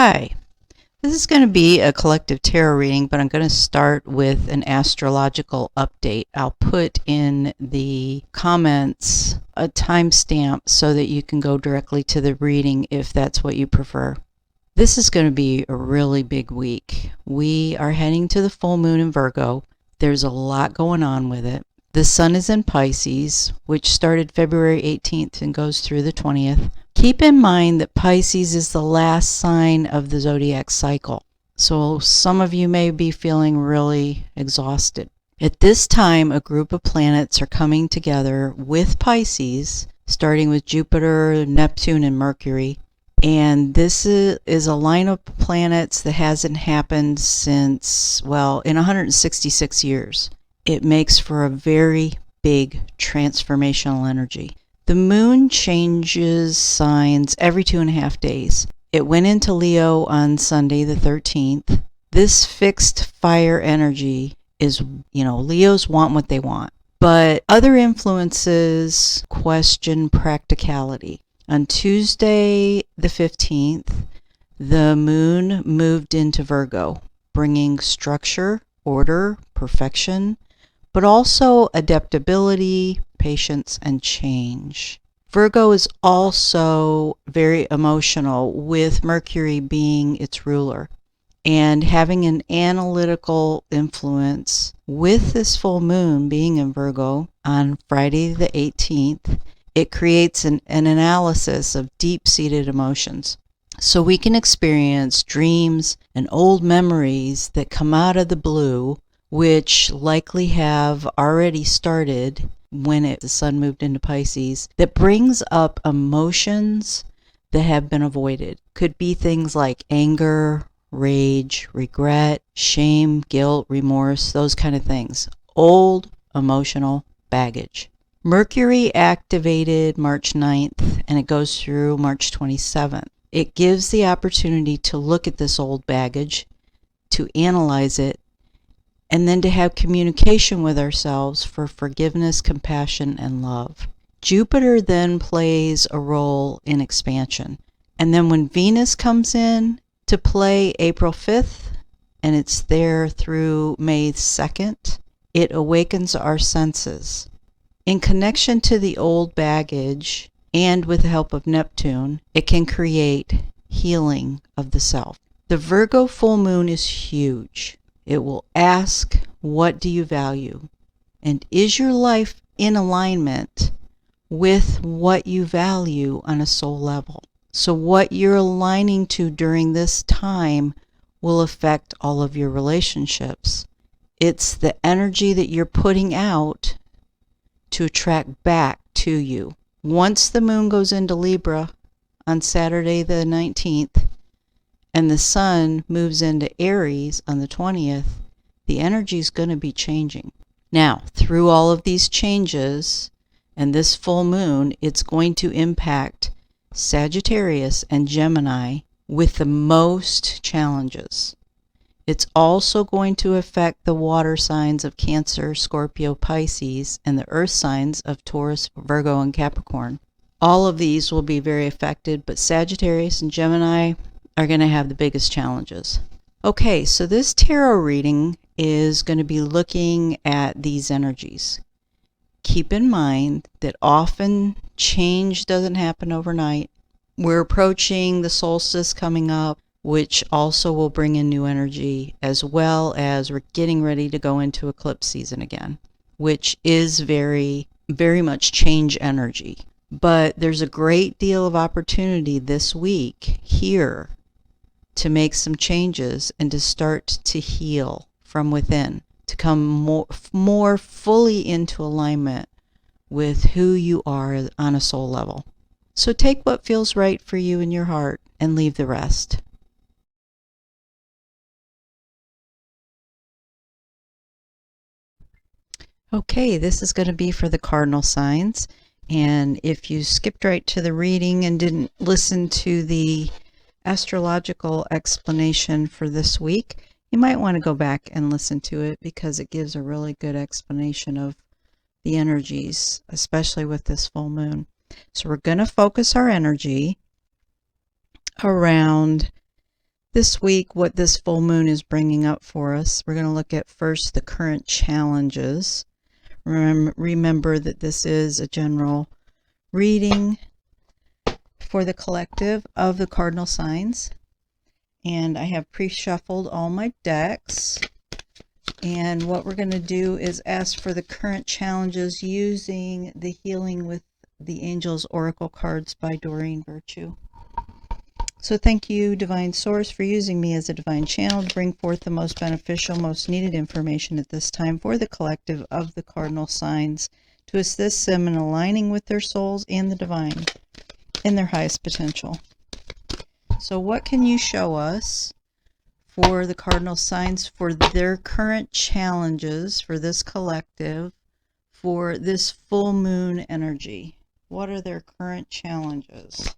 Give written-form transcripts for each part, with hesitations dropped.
Hi, this is going to be a collective tarot reading, but I'm going to start with an astrological update. I'll put in the comments a timestamp so that you can go directly to the reading if that's what you prefer. This is going to be a really big week. We are heading to the full moon in Virgo. There's a lot going on with it. The sun is in Pisces, which started February 18th and goes through the 20th. Keep in mind that Pisces is the last sign of the zodiac cycle, so some of you may be feeling really exhausted. At this time, a group of planets are coming together with Pisces, starting with Jupiter, Neptune, and Mercury. And this is a line of planets that hasn't happened since, well, in 166 years. It makes for a very big transformational energy. The moon changes signs every 2.5 days. It went into Leo on Sunday the 13th. This fixed fire energy is, Leos want what they want. But other influences question practicality. On Tuesday the 15th, the moon moved into Virgo, bringing structure, order, perfection, but also adaptability, patience, and change. Virgo is also very emotional, with Mercury being its ruler, and having an analytical influence. With this full moon being in Virgo on Friday the 18th, it creates an analysis of deep-seated emotions. So we can experience dreams and old memories that come out of the blue, which likely have already started when the sun moved into Pisces, that brings up emotions that have been avoided. Could be things like anger, rage, regret, shame, guilt, remorse, those kind of things. Old emotional baggage. Mercury activated March 9th and it goes through March 27th. It gives the opportunity to look at this old baggage, to analyze it, and then to have communication with ourselves for forgiveness, compassion, and love. Jupiter then plays a role in expansion. And then when Venus comes in to play April 5th, and it's there through May 2nd, it awakens our senses. In connection to the old baggage, and with the help of Neptune, it can create healing of the self. The Virgo full moon is huge. It will ask, what do you value? And is your life in alignment with what you value on a soul level? So what you're aligning to during this time will affect all of your relationships. It's the energy that you're putting out to attract back to you. Once the moon goes into Libra on Saturday the 19th, and the sun moves into Aries on the 20th, the energy is going to be changing. Now, through all of these changes and this full moon, it's going to impact Sagittarius and Gemini with the most challenges. It's also going to affect the water signs of Cancer, Scorpio, Pisces, and the earth signs of Taurus, Virgo, and Capricorn. All of these will be very affected, but Sagittarius and Gemini are going to have the biggest challenges. Okay, so this tarot reading is going to be looking at these energies. Keep in mind that often change doesn't happen overnight. We're approaching the solstice coming up, which also will bring in new energy, as well as we're getting ready to go into eclipse season again, which is very, very much change energy. But there's a great deal of opportunity this week here to make some changes and to start to heal from within, to come more fully into alignment with who you are on a soul level. So take what feels right for you in your heart and leave the rest. Okay, this is going to be for the cardinal signs. And if you skipped right to the reading and didn't listen to the astrological explanation for this week, you might want to go back and listen to it because it gives a really good explanation of the energies, especially with this full moon. So we're going to focus our energy around This week, what this full moon is bringing up for us, we're going to look at first the current challenges. Remember that this is a general reading for the collective of the cardinal signs. And I have pre-shuffled all my decks. And what we're going to do is ask for the current challenges using the Healing with the Angels Oracle cards by Doreen Virtue. So thank you, Divine Source, for using me as a divine channel to bring forth the most beneficial, most needed information at this time for the collective of the cardinal signs to assist them in aligning with their souls and the divine in their highest potential. So what can you show us for the cardinal signs for their current challenges for this collective for this full moon energy? What are their current challenges?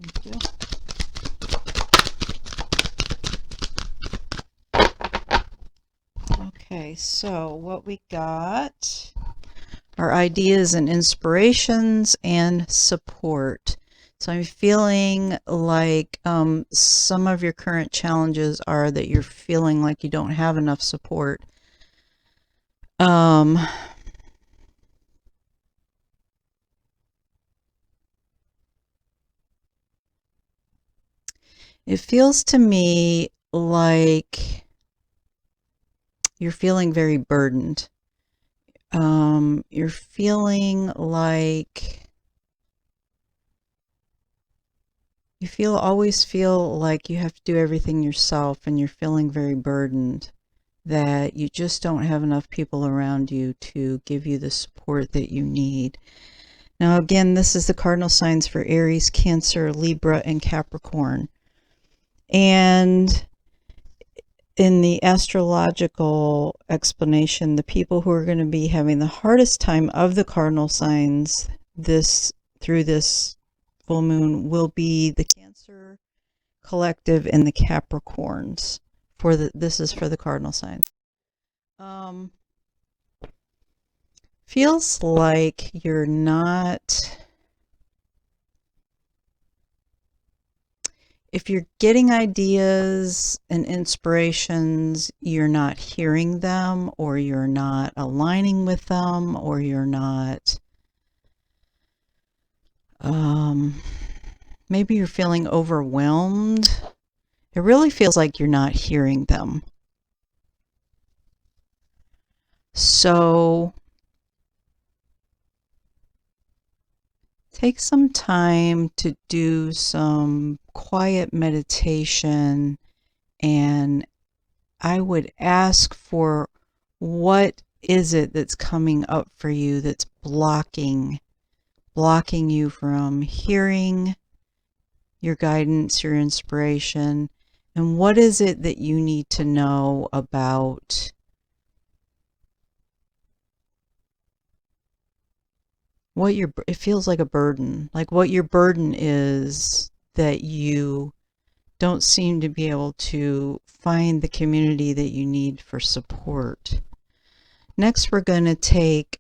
Thank you. Okay, so what we got are ideas and inspirations and support. So I'm feeling like some of your current challenges are that you're feeling like you don't have enough support. It feels to me like you're feeling very burdened. You're feeling like always feel like you have to do everything yourself, and you're feeling very burdened, that you just don't have enough people around you to give you the support that you need. Now again, this is the cardinal signs for Aries, Cancer, Libra, and Capricorn. And in the astrological explanation, the people who are going to be having the hardest time of the cardinal signs through this full moon will be the Cancer collective and the Capricorns. This is for the cardinal signs. Feels like you're not. If you're getting ideas and inspirations, you're not hearing them, or you're not aligning with them, or you're not, maybe you're feeling overwhelmed. It really feels like you're not hearing them. So take some time to do some quiet meditation, and I would ask for what is it that's coming up for you that's blocking you from hearing your guidance, your inspiration, and what is it that you need to know about it feels like a burden, like what your burden is, that you don't seem to be able to find the community that you need for support. Next, we're going to take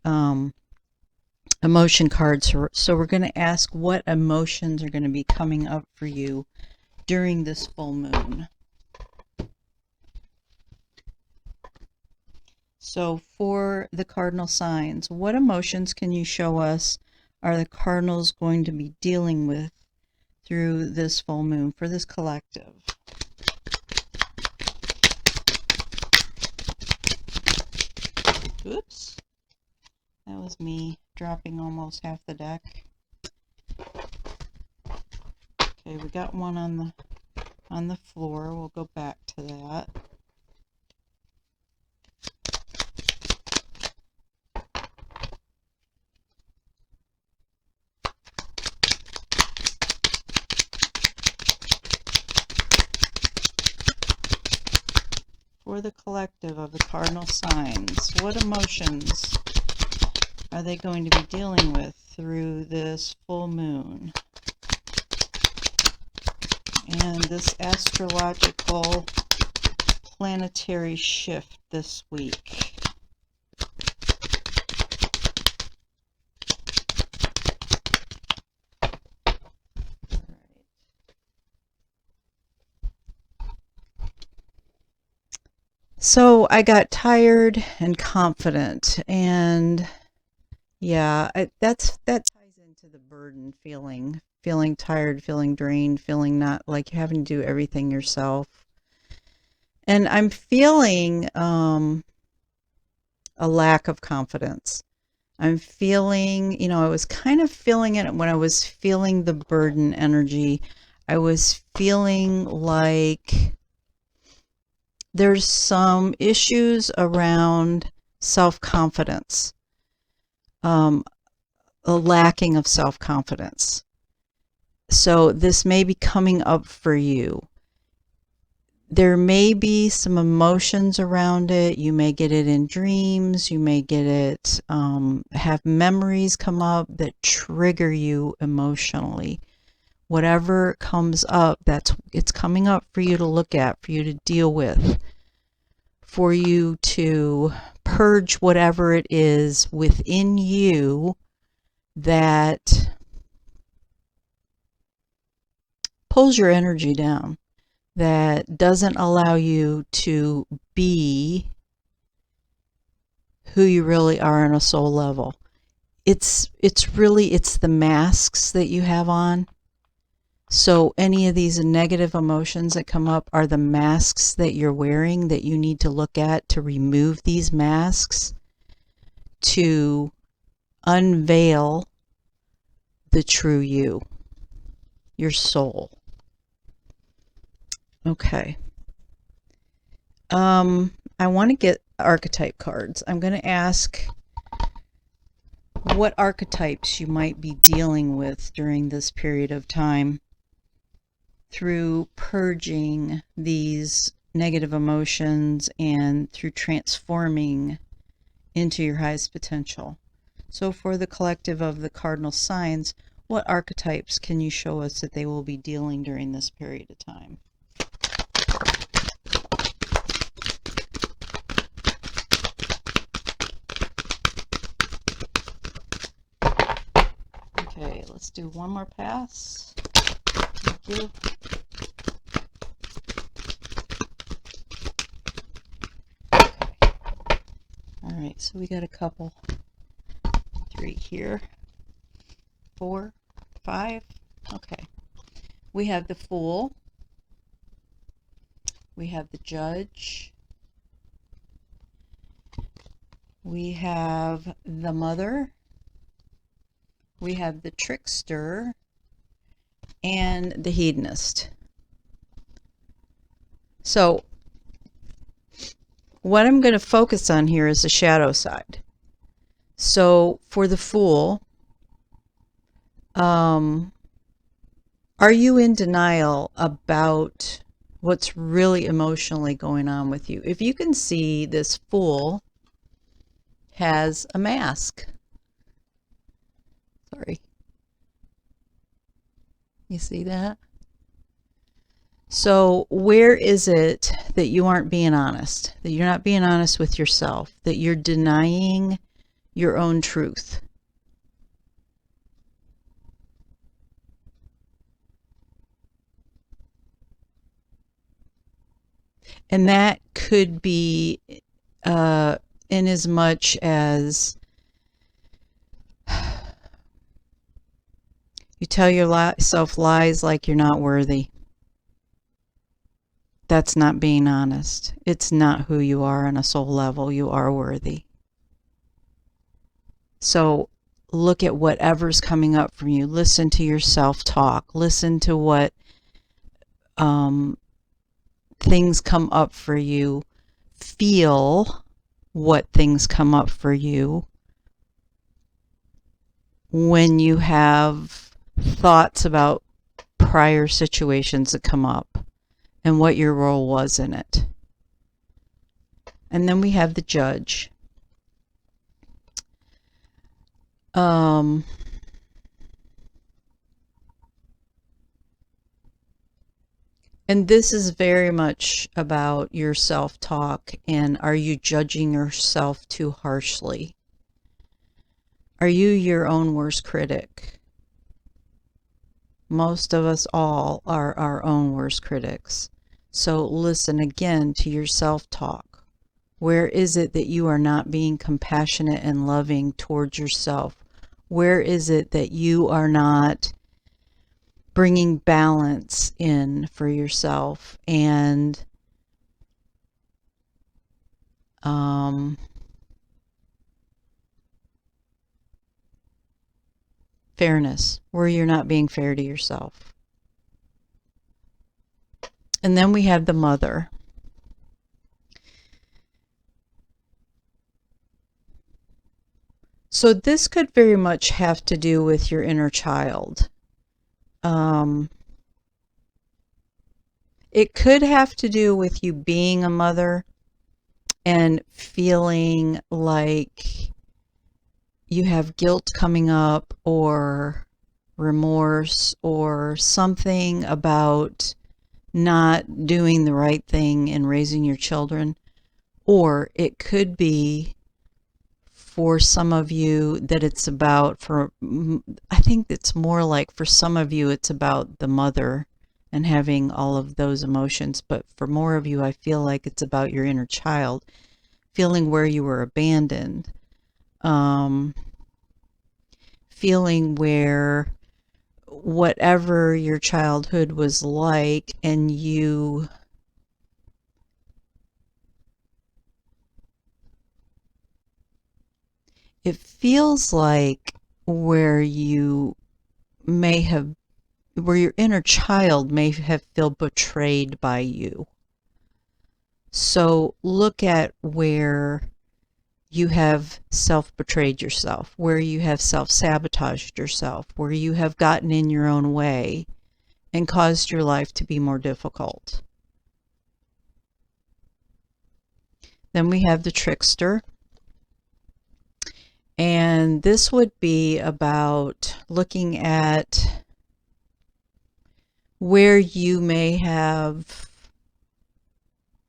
emotion cards. So we're going to ask what emotions are going to be coming up for you during this full moon. So for the cardinal signs, what emotions can you show us are the cardinals going to be dealing with through this full moon for this collective? Oops. That was me dropping almost half the deck. Okay, we got one on the floor. We'll go back to that. For the collective of the cardinal signs, what emotions are they going to be dealing with through this full moon and this astrological planetary shift this week? So I got tired and confident, and yeah, that ties into the burden feeling tired, feeling drained, feeling not like you're having to do everything yourself. And I'm feeling a lack of confidence. I'm feeling, I was kind of feeling it when I was feeling the burden energy. I was feeling like there's some issues around self-confidence, a lacking of self-confidence. So this may be coming up for you. There may be some emotions around it. You may get it in dreams. You may get it, have memories come up that trigger you emotionally. Whatever comes up, it's coming up for you to look at, for you to deal with, for you to purge whatever it is within you that pulls your energy down, that doesn't allow you to be who you really are on a soul level. It's the masks that you have on. So any of these negative emotions that come up are the masks that you're wearing that you need to look at to remove these masks, to unveil the true you, your soul. Okay. I want to get archetype cards. I'm going to ask what archetypes you might be dealing with during this period of time through purging these negative emotions and through transforming into your highest potential. So for the collective of the cardinal signs, what archetypes can you show us that they will be dealing during this period of time? Okay, let's do one more pass. Thank you. All right, so we got a couple. 3 here. 4, 5. Okay. We have the Fool. We have the Judge. We have the Mother. We have the Trickster and the Hedonist. So what I'm going to focus on here is the shadow side. So for the Fool, are you in denial about what's really emotionally going on with you? If you can see, this Fool has a mask. Sorry. You see that? So where is it that you aren't being honest? That you're not being honest with yourself? That you're denying your own truth? And that could be in as much as you tell yourself lies like you're not worthy. That's not being honest. It's not who you are on a soul level. You are worthy. So look at whatever's coming up from you. Listen to your self-talk. Listen to what things come up for you. Feel what things come up for you when you have thoughts about prior situations that come up and what your role was in it. And then we have the Judge. And this is very much about your self-talk, and are you judging yourself too harshly? Are you your own worst critic? Most of us all are our own worst critics. So listen again to your self-talk. Where is it that you are not being compassionate and loving towards yourself? Where is it that you are not bringing balance in for yourself and fairness, where you're not being fair to yourself? And then we have the mother. So this could very much have to do with your inner child. It could have to do with you being a mother and feeling like you have guilt coming up or remorse or something about not doing the right thing in raising your children. Or it could be for some of you that it's about, I think it's more like for some of you it's about the mother and having all of those emotions, but for more of you I feel like it's about your inner child, feeling where you were abandoned, feeling where whatever your childhood was like, and it feels like where you may have, where your inner child may have felt betrayed by you. So look at where you have self-betrayed yourself, where you have self-sabotaged yourself, where you have gotten in your own way and caused your life to be more difficult. Then we have the trickster. And this would be about looking at where you may have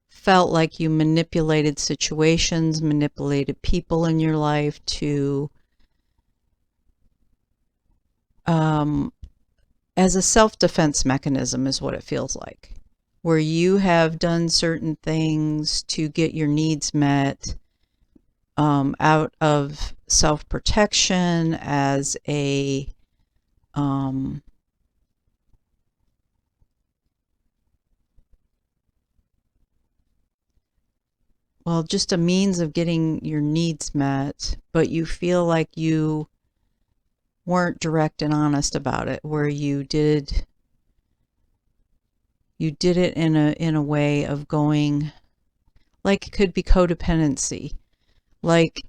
felt like you manipulated situations, manipulated people in your life to, as a self-defense mechanism is what it feels like, where you have done certain things to get your needs met, out of self-protection, as a well, just a means of getting your needs met, but you feel like you weren't direct and honest about it, where you did it in a way of going, like it could be codependency, like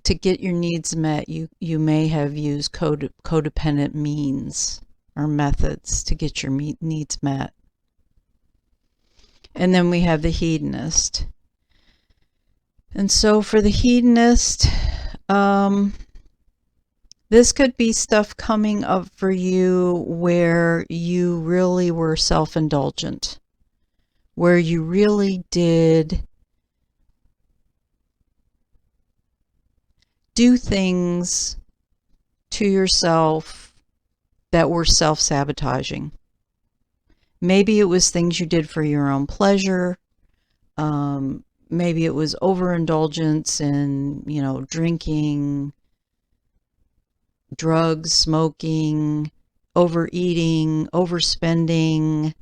to get your needs met, you may have used codependent means or methods to get your needs met. And then we have the hedonist. And so for the hedonist, this could be stuff coming up for you where you really were self-indulgent, where you really did do things to yourself that were self-sabotaging. Maybe it was things you did for your own pleasure. Maybe it was overindulgence in, drinking, drugs, smoking, overeating, overspending.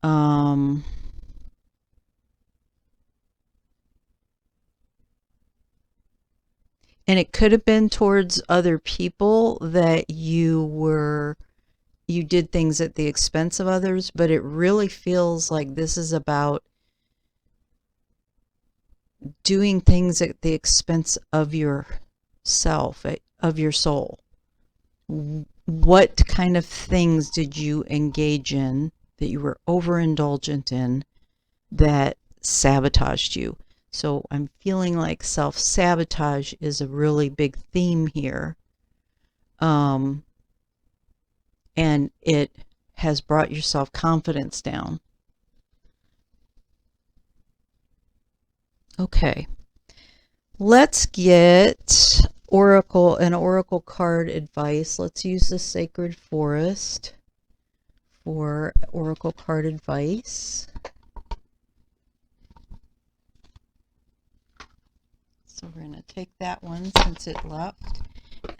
And it could have been towards other people that you did things at the expense of others, but it really feels like this is about doing things at the expense of yourself, of your soul. What kind of things did you engage in that you were overindulgent in that sabotaged you? So I'm feeling like self-sabotage is a really big theme here. And it has brought your self-confidence down. Okay, let's get an oracle card advice. Let's use the Sacred Forest for oracle card advice. So we're going to take that one since it left.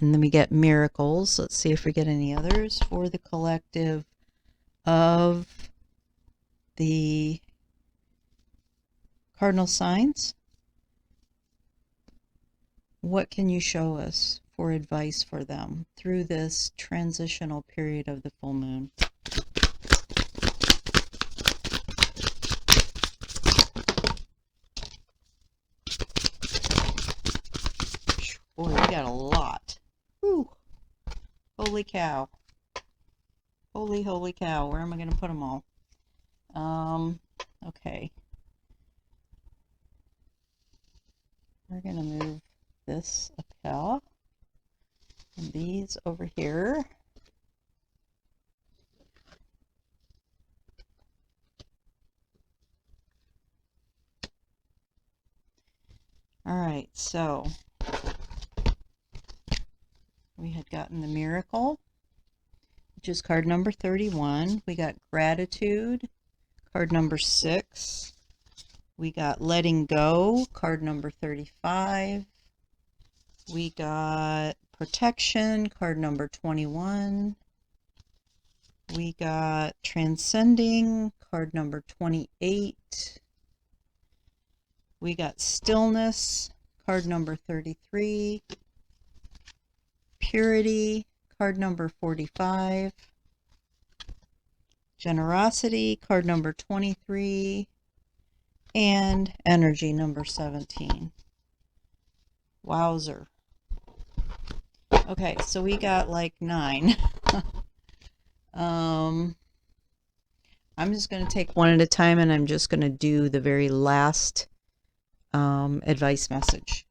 And then we get miracles. Let's see if we get any others for the collective of the cardinal signs. What can you show us for advice for them through this transitional period of the full moon? Boy, we got a lot. Whew. Holy cow. Holy cow. Where am I going to put them all? Okay. We're going to move this up here. And these over here. All right, so we had gotten the miracle, which is card number 31. We got gratitude, card number 6. We got letting go, card number 35. We got protection, card number 21. We got transcending, card number 28. We got stillness, card number 33. Purity, card number 45. Generosity, card number 23. And energy, number 17. Wowzer. Okay, so we got like 9. I'm just going to take one at a time, and I'm just going to do the very last advice message.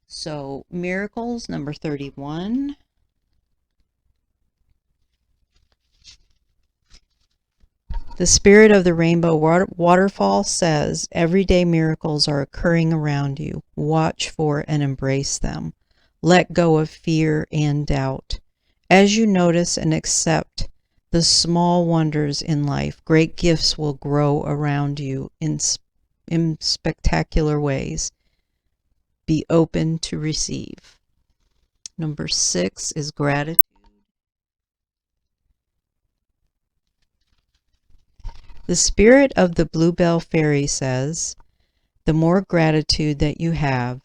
So, miracles, number 31. The spirit of the rainbow waterfall says, everyday miracles are occurring around you. Watch for and embrace them. Let go of fear and doubt. As you notice and accept the small wonders in life, great gifts will grow around you in spectacular ways. Be open to receive. Number 6 is gratitude. The spirit of the bluebell fairy says, the more gratitude that you have,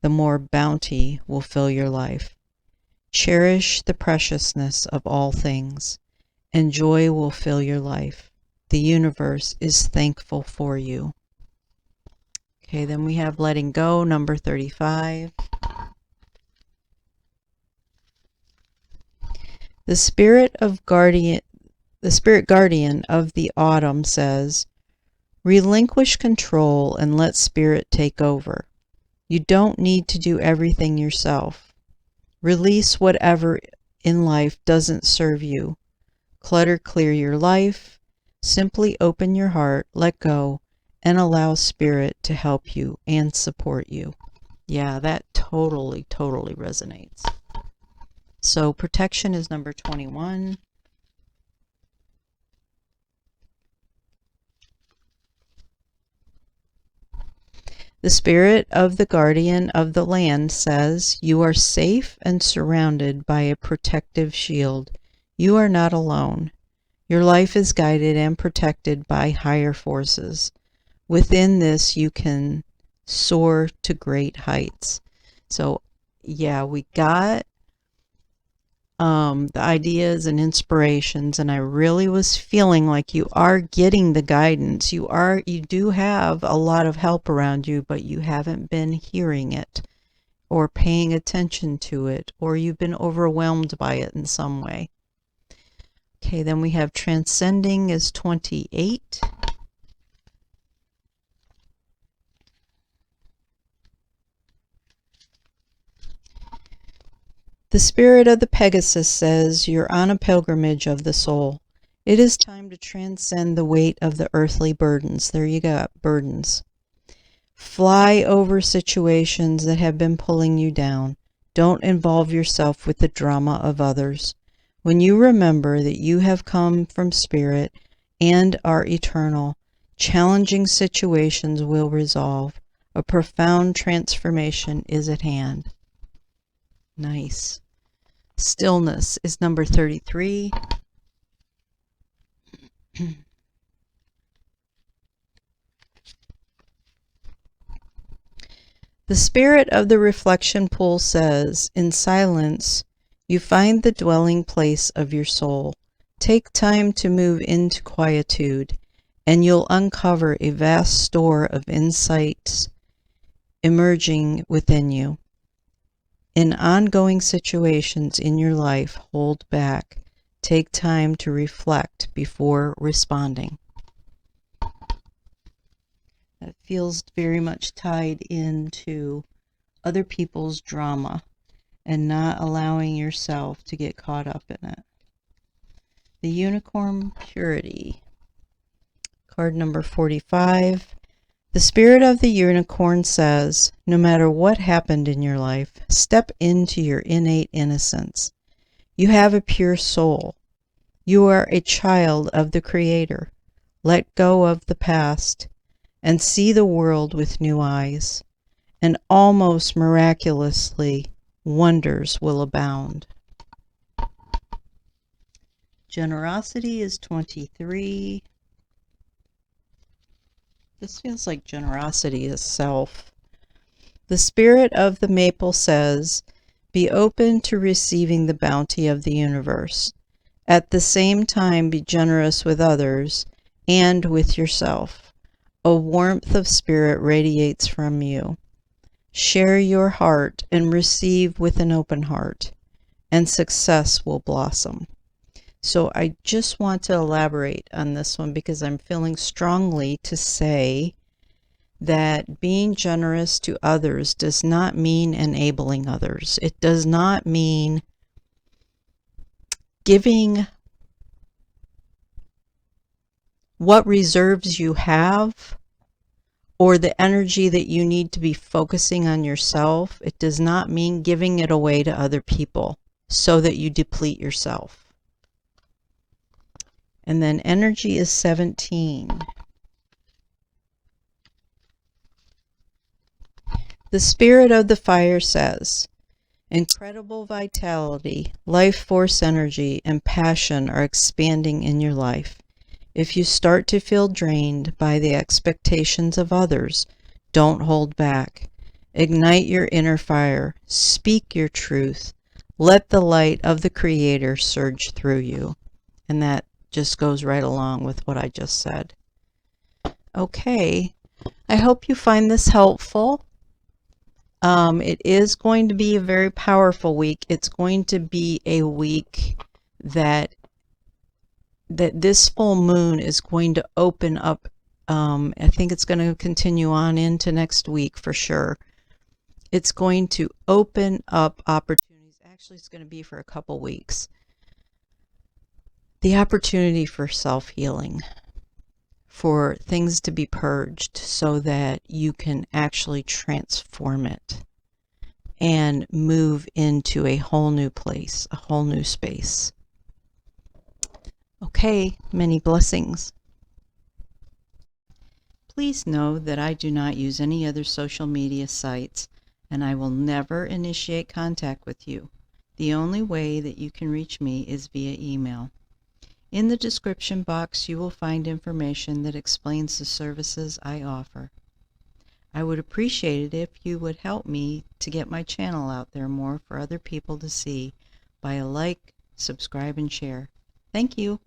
the more bounty will fill your life. Cherish the preciousness of all things, and joy will fill your life. The universe is thankful for you. Okay, then we have letting go, number 35. The spirit guardian of the autumn says, relinquish control and let spirit take over. You don't need to do everything yourself. Release whatever in life doesn't serve you. Clutter clear your life. Simply open your heart, let go, and allow spirit to help you and support you. Yeah, that totally resonates. So protection is number 21. The spirit of the guardian of the land says, you are safe and surrounded by a protective shield. You are not alone. Your life is guided and protected by higher forces. Within this, you can soar to great heights. So, yeah, we got the ideas and inspirations, and I really was feeling like you are getting the guidance. You do have a lot of help around you, but you haven't been hearing it or paying attention to it, or you've been overwhelmed by it in some way. Okay, then we have transcending is 28. The spirit of the Pegasus says, you're on a pilgrimage of the soul. It is time to transcend the weight of the earthly burdens. There you go, burdens. Fly over situations that have been pulling you down. Don't involve yourself with the drama of others. When you remember that you have come from spirit and are eternal, challenging situations will resolve. A profound transformation is at hand. Nice. Stillness is number 33. The spirit of the reflection pool says, in silence, you find the dwelling place of your soul. Take time to move into quietude, and you'll uncover a vast store of insights emerging within you. In ongoing situations in your life, hold back. Take time to reflect before responding. That feels very much tied into other people's drama and not allowing yourself to get caught up in it. The unicorn purity. Card number 45. The spirit of the unicorn says, no matter what happened in your life, step into your innate innocence. You have a pure soul. You are a child of the Creator. Let go of the past and see the world with new eyes, and almost miraculously, wonders will abound. Generosity is 23. This feels like generosity is self. The spirit of the maple says, be open to receiving the bounty of the universe. At the same time, be generous with others and with yourself. A warmth of spirit radiates from you. Share your heart and receive with an open heart, and success will blossom. So I just want to elaborate on this one because I'm feeling strongly to say that being generous to others does not mean enabling others. It does not mean giving what reserves you have or the energy that you need to be focusing on yourself. It does not mean giving it away to other people so that you deplete yourself. And then energy is 17. The spirit of the fire says, incredible vitality, life force energy, and passion are expanding in your life. If you start to feel drained by the expectations of others, don't hold back. Ignite your inner fire. Speak your truth. Let the light of the Creator surge through you. And that just goes right along with what I just said. Okay, I hope you find this helpful. It is going to be a very powerful week. It's going to be a week that this full moon is going to open up. I think it's going to continue on into next week for sure. It's going to open up opportunities. Actually, it's going to be for a couple weeks. The opportunity for self-healing, for things to be purged so that you can actually transform it and move into a whole new place, a whole new space. Okay, many blessings. Please know that I do not use any other social media sites, and I will never initiate contact with you. The only way that you can reach me is via email. In the description box, you will find information that explains the services I offer. I would appreciate it if you would help me to get my channel out there more for other people to see by a like, subscribe, and share. Thank you.